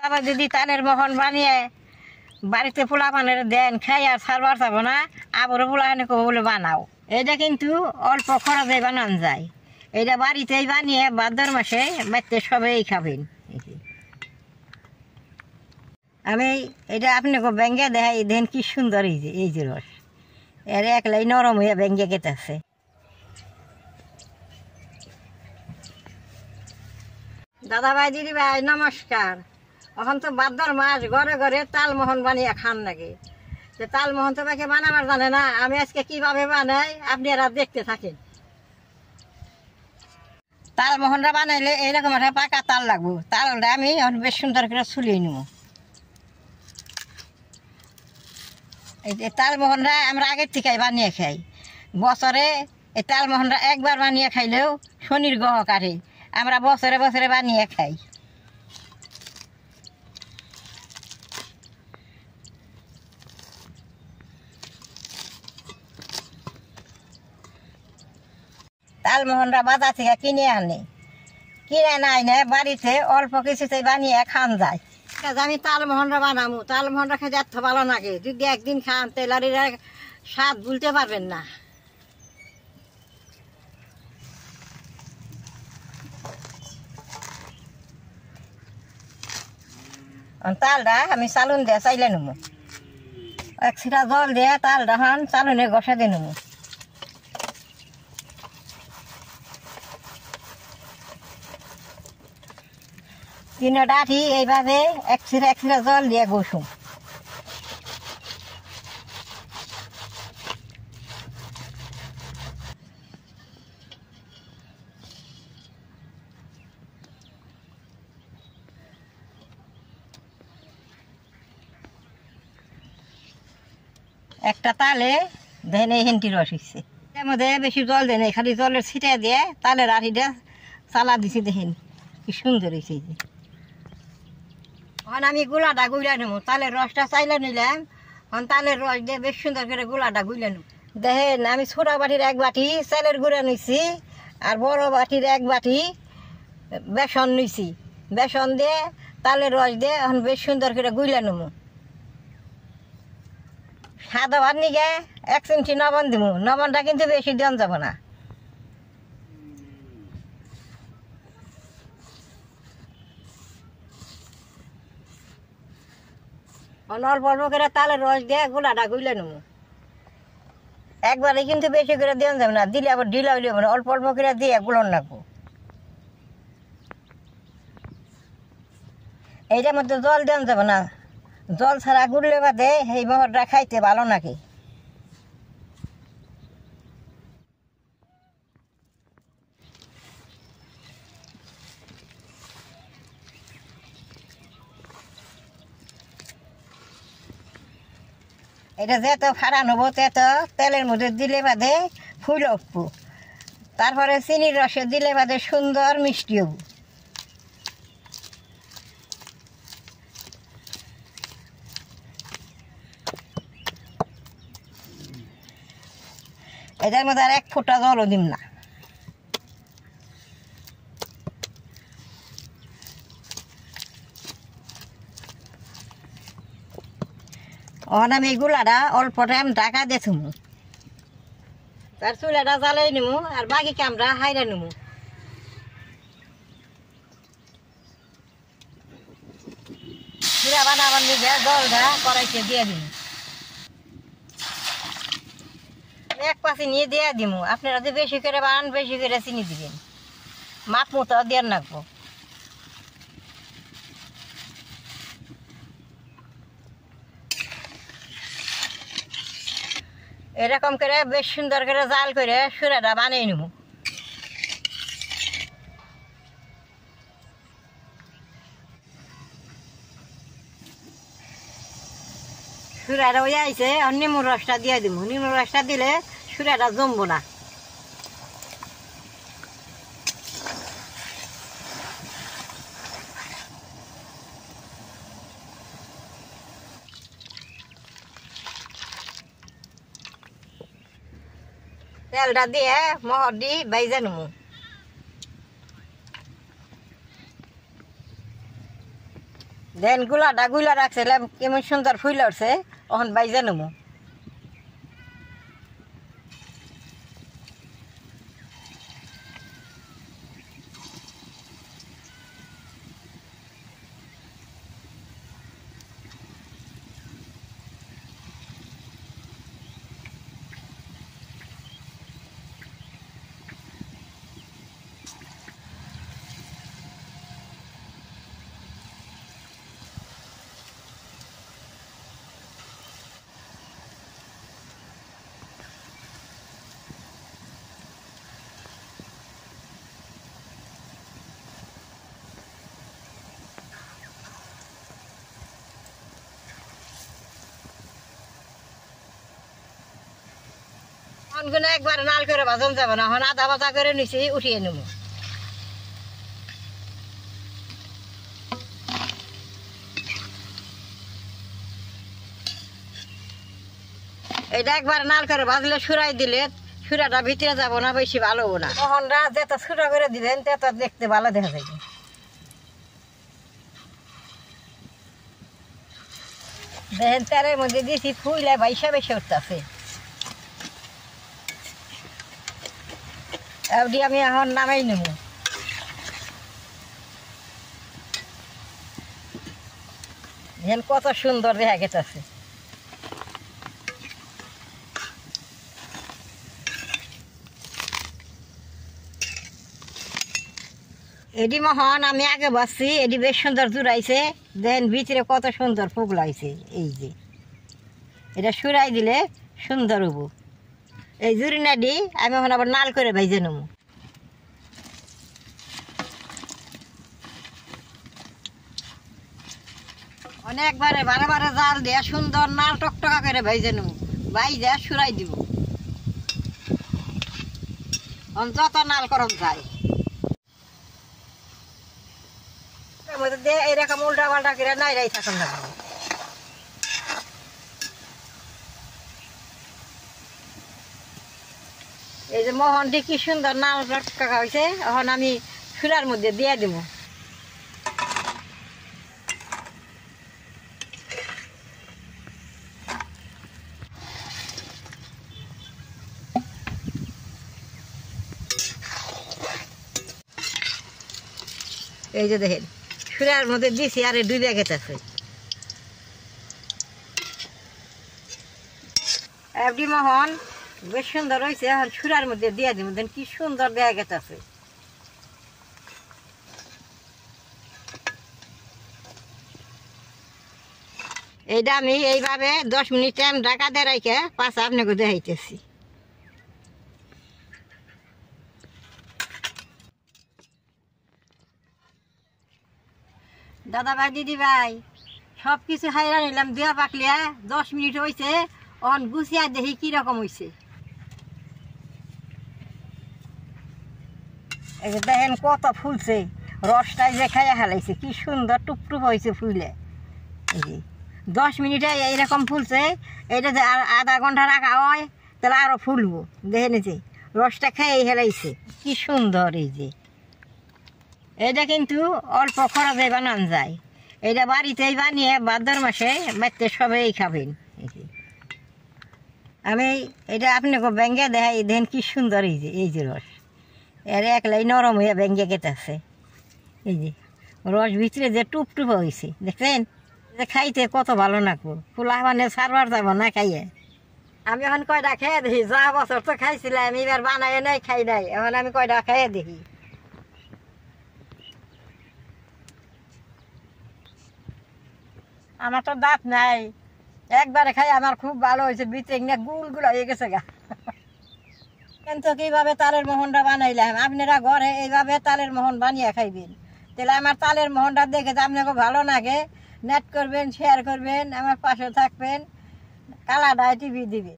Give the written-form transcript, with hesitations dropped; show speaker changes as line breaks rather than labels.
আবার যদি তালের মহন বানিয়ে বাড়িতে পোলা পানের দেন খাই আর সারবার চাবো না আবারও পোলা এনে কবো বলে বানাও। এটা কিন্তু অল্প খরচে বানানো যায়। এটা বাড়িতেই বানিয়ে ভাদ্র মাসে বাড়িতে সবাই খাবেন। আমি এটা আপনাকে ব্যাঙ্গে দেখাই দেন কি সুন্দর এই যে রস এর একলাই নরম হয়ে ব্যাঙ্গে গেতেছে। দাদা ভাই দিদি ভাই নমস্কার। এখন তো ভাদ্র মাস ঘরে ঘরে তালমোহন বানিয়ে খান লাগে। তালমোহন তো বাকি বানাবার জানে না, আমি আজকে কিভাবে বানাই আপনারা দেখতে থাকেন। তালমোহনটা বানাইলে এইরকম একটা পাকা তাল লাগবো। তালটা আমি বেশ সুন্দর করে ছুলিয়ে নিব। এই তালমোহনটা আমরা আগের থেকে বানিয়ে খাই। বছরে এই তালমোহনটা একবার বানিয়ে খাইলেও শনির গ্রহ কাটে। আমরা বছরে বছরে বানিয়ে খাই। তালমোহনটা বাজার থেকে কিনে আনে, কিনে নাই না বাড়িতে অল্প কিছুতেই বানিয়ে খান যায়। আমি তালমোহনটা বানাবো। তালমোহনটা খেতে এত ভালো লাগে, যদি একদিন খান তেলারিরা স্বাদ ভুলতে পারবেন না। তালটা আমি চালুন দিয়ে চাইলে নেবো, এক ছিটা জল দিয়ে তালটা চালুনে ঘষা দিয়ে নেবো। তিনটা ডাঠি এইভাবে এক ছিটা জল দিয়ে ঘষুম। একটা তালে দেন এই হেনটি রস হচ্ছে, এর মধ্যে বেশি জল দেয় নাই, খালি জলের ছিটা দিয়ে তালের আঠিটা চালা দিছি। দেখেন কি সুন্দর হয়েছে। এখন আমি গুলাটা গুলা নেবো। তালের রসটা চাইলে নিলাম, এখন তালের রস দিয়ে বেশ সুন্দর করে গুলাটা গুলে নেব। দেখেন আমি ছোট বাটির এক বাটি চালের গুঁড়া নিছি আর বড় বাটির এক বাটি বেসন নিছি। বেসন দিয়ে তালের রস দিয়ে এখন বেশ সুন্দর করে গুলে নেবো। সাদা ভাত নিগে 1 চিমটি লবণ দিব। লবণটা কিন্তু বেশি দেওয়া যাব না। অল্প অল্প করে তালের রস দিয়ে গুলাটা গুলে নেব। একবারে কিন্তু বেশি করে দেওয়া যাবে না, দিলে আবার ঢিলা হইলে হবে না। অল্প অল্প করে দিয়ে গুলন রাখবো। এইটার মধ্যে জল দেওয়া যাবে না, জল ছাড়া গুললে বাদে এই মহরটা খাইতে ভালো নাকি। এটা যেত ফাড়া নেবো তেত তেলের মধ্যে দিলে বাদে ফুল উঠবো। তারপরে চিনির রসে দিলে বাদে সুন্দর মিষ্টি হবো। এটার মধ্যে আর 1 ফোঁটা জলও দিম না। আমি এই গুলাটা অল্প টাইম ঢাকা দিয়ে থুমু, তার চুলাটা জ্বালাই নিমু আর বাকি কামরা হাইরা নিমু। চুলা বানাবার নিয়ে জলটা কড়াইতে দিয়ে দিম, 1 পাশে নিয়ে দিয়ে দিমু। আপনারা যদি বেশি করে বানান বেশি করে চিনি দিবেন, মাপ মতো দিয়ে রাখবো। এরকম করে বেশ সুন্দর করে জাল করে সুরাটা বানিয়ে নেব। সুরাটা ওই আইছে, নিমুর রসটা দিয়ে দিব। নিমুর রসটা দিলে সুরাটা জমবো না। তেলটা দিয়ে মহর দি বাইজা নেবো। দেন গুলাটা গুলা রাখছিলাম কেমন সুন্দর ফুল উঠছে, ওখান বাইজে নেবো। অনগুলো একবার নাল করে ভাজন যাবে না, এখন আধা ভাজা করে নিচে উঠিয়ে নেবো। এটা একবার নাল করে ভাজলে সুরাই দিলে সুরাটা ভিতরে যাবো না, বেশি ভালো হবো না। তখন যেটা সুরা করে দিবেন তেটা দেখতে ভালো দেখা যাবে। দেখেন তেলের মধ্যে দিয়েছি ফুলে বাইসা বেশি উঠতেছে। এমনি আমি এখন নামাই নেব। দেখেন কত সুন্দর দেখা গেছে। এডি মহন আমি আগে বাসছি, এডি বেশ সুন্দর জুড়াইছে। দেন ভিতরে কত সুন্দর ফুল লাগছে। এই যে এটা সুরাই দিলে সুন্দর হবো। এই জুড়ি না দি আমি এখন আবার নাল করে ভাইজে নেবো। অনেকবারে বারে বারে জাল দিয়ে সুন্দর নাল টকটকা করে ভাইজে নেবো। ভাইজে সুরাই দিব, যত নাল করম যায়। এরকম উল্টা পাল্টা করে নাই রাই থাকুন না। এই যে মোহনটি কি সুন্দর নাল টকটকা হয়েছে, এখন আমি চুলার মধ্যে দিয়ে দেব। এই যে দেখেন চুলার মধ্যে দিছি আর ডুবে গেছে। এফডি মোহন বেশ সুন্দর হয়েছে, এখন চুলার মধ্যে দিয়ে দিব। দেন কি সুন্দর দেখা গেছে। এইটা আমি এইভাবে 10 মিনিট টাইম ঢাকা দিয়ে রেখে পাশে আপনাকে দেখাইতেছি। দাদা ভাই দিদি ভাই সব কিছু হাইরা নিলাম, দেওয়া পাকলিয়া 10 মিনিট হয়েছে। অন গুছিয়া দেখি কিরকম হয়েছে। এই যে দেখেন কত ফুলছে, রসটাই যে খাইয়া ফেলাইছে, কি সুন্দর টুপটুপ হয়েছে ফুলে। এই যে 10 মিনিটে এইরকম ফুলছে। এটা যে আর আধা ঘন্টা রাখা হয় তাহলে আরও ফুলবো। দেখে নিছে রসটা খাইয়ে ফেলাইছে, কি সুন্দর। এই যে এটা কিন্তু অল্প খরচে বানানো যায়। এটা বাড়িতেই বানিয়ে ভাদ্র মাসে বাড়িতে সবাই খাবেন। আমি এটা আপনাকে ব্যাঙ্গে দেখাই, দেখেন কি সুন্দর। এই যে রস এর একলাই নরম হয়ে ব্যাঙ্গে গেতেছে। এই যে রস ভিতরে যে টুপটুপ হয়েছে দেখছেন, যে খাইতে কত ভালো লাগবো। ফুলা মানে সারবার যাবো না খাইয়ে। আমি এখন কয়টা খেয়ে দেখি, যা বছর তো খাইছিলাম, এবার বানাই নাই খাই নাই। এখন আমি কয়টা খেয়ে দেখি। আমার তো দাঁত নাই, একবারে খাই আমার খুব ভালো হয়েছে। ভিতরে গুলগুলো হয়ে গেছে গা। কিন্তু কিভাবে তালের মোহনটা বানাইলাম, আপনারা ঘরে এইভাবে তালের মোহন বানিয়ে খাইবেন। তাহলে আমার তালের মোহনটা দেখে যে আপনাকে ভালো লাগে, নেট করবেন, শেয়ার করবেন, আমার পাশে থাকবেন, কালাডায় টিভি দিবে।